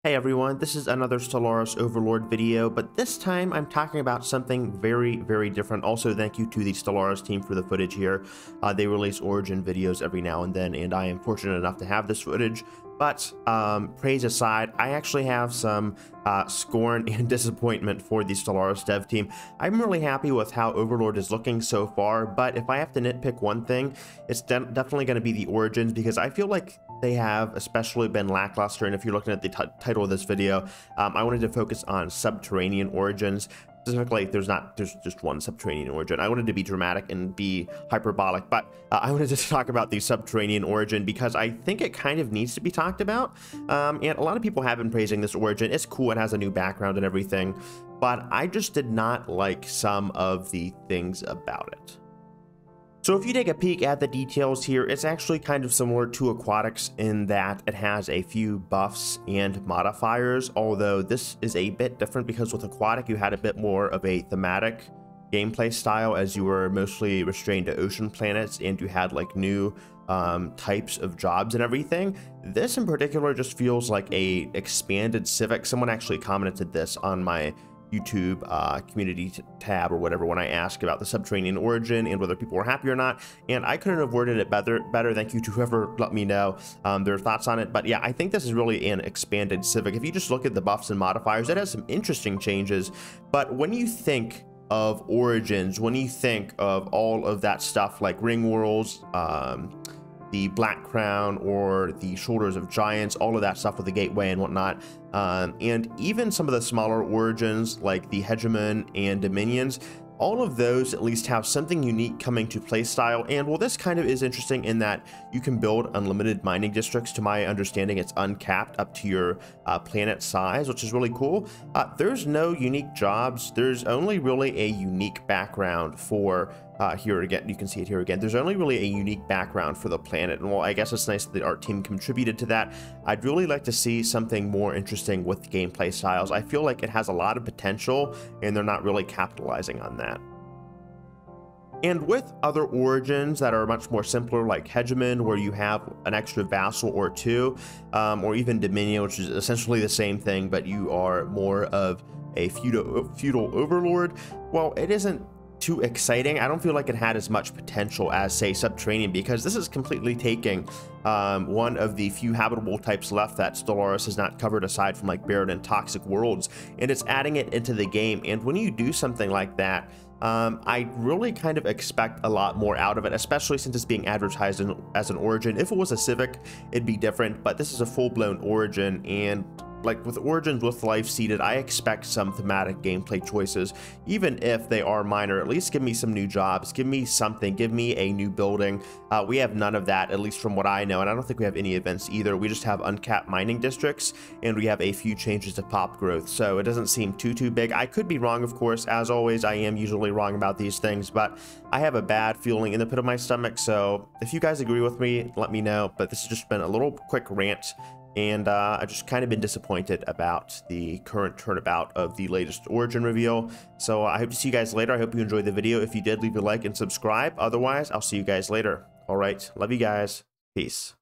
Hey everyone, this is another Stellaris Overlord video, but this time I'm talking about something very different. Also, thank you to the Stellaris team for the footage here. They release Origin videos every now and then, and I am fortunate enough to have this footage. But praise aside, I actually have some scorn and disappointment for the Stellaris dev team. I'm really happy with how Overlord is looking so far, but if I have to nitpick one thing, it's definitely going to be the Origins, because I feel like they have especially been lackluster. And if you're looking at the title of this video, I wanted to focus on Subterranean Origins. Specifically, there's just one Subterranean origin. I wanted to be dramatic and be hyperbolic, but I wanted to talk about the Subterranean origin because I think it kind of needs to be talked about. And a lot of people have been praising this origin. It's cool, it has a new background and everything, but I just did not like some of the things about it. So if you take a peek at the details here, it's actually kind of similar to Aquatics in that it has a few buffs and modifiers, although this is a bit different because with Aquatic you had a bit more of a thematic gameplay style, as you were mostly restrained to ocean planets and you had like new types of jobs and everything. This in particular just feels like a expanded Civic. Someone actually commented this on my YouTube community tab or whatever when I asked about the Subterranean origin and whether people were happy or not, and I couldn't have worded it better. Thank you to whoever let me know their thoughts on it. But yeah, I think this is really an expanded Civic. If you just look at the buffs and modifiers, it has some interesting changes, but when you think of Origins, when you think of all of that stuff like Ring Worlds, the Black Crown, or the Shoulders of Giants, all of that stuff with the Gateway and whatnot, and even some of the smaller origins like the Hegemon and Dominions, all of those at least have something unique coming to playstyle. And well, this kind of is interesting in that you can build unlimited mining districts. To my understanding, it's uncapped up to your planet size, which is really cool. There's no unique jobs. There's only really a unique background for here again, you can see it here again. There's only really a unique background for the planet. And well, I guess it's nice that the art team contributed to that. I'd really like to see something more interesting with gameplay styles. I feel like it has a lot of potential and they're not really capitalizing on that. And with other origins that are much more simpler, like Hegemon, where you have an extra vassal or two, or even Dominion, which is essentially the same thing, but you are more of a feudal overlord, well, it isn't too exciting. I don't feel like it had as much potential as, say, Subterranean, because this is completely taking one of the few habitable types left that Stellaris has not covered aside from like barren and toxic worlds, and it's adding it into the game. And when you do something like that, I really kind of expect a lot more out of it, especially since it's being advertised as an origin. If it was a Civic, it'd be different, but this is a full-blown origin, and like with Origins with life seeded, I expect some thematic gameplay choices, even if they are minor. At least give me some new jobs, give me something, give me a new building. We have none of that, at least from what I know, and I don't think we have any events either. We just have uncapped mining districts, and we have a few changes to pop growth, so it doesn't seem too big. I could be wrong, of course. As always, I am usually wrong about these things, but I have a bad feeling in the pit of my stomach, so if you guys agree with me, let me know. But this has just been a little quick rant, and I've just kind of been disappointed about the current turnabout of the latest Origin reveal. So I hope to see you guys later. I hope you enjoyed the video. If you did, leave a like and subscribe. Otherwise, I'll see you guys later. All right, love you guys. Peace.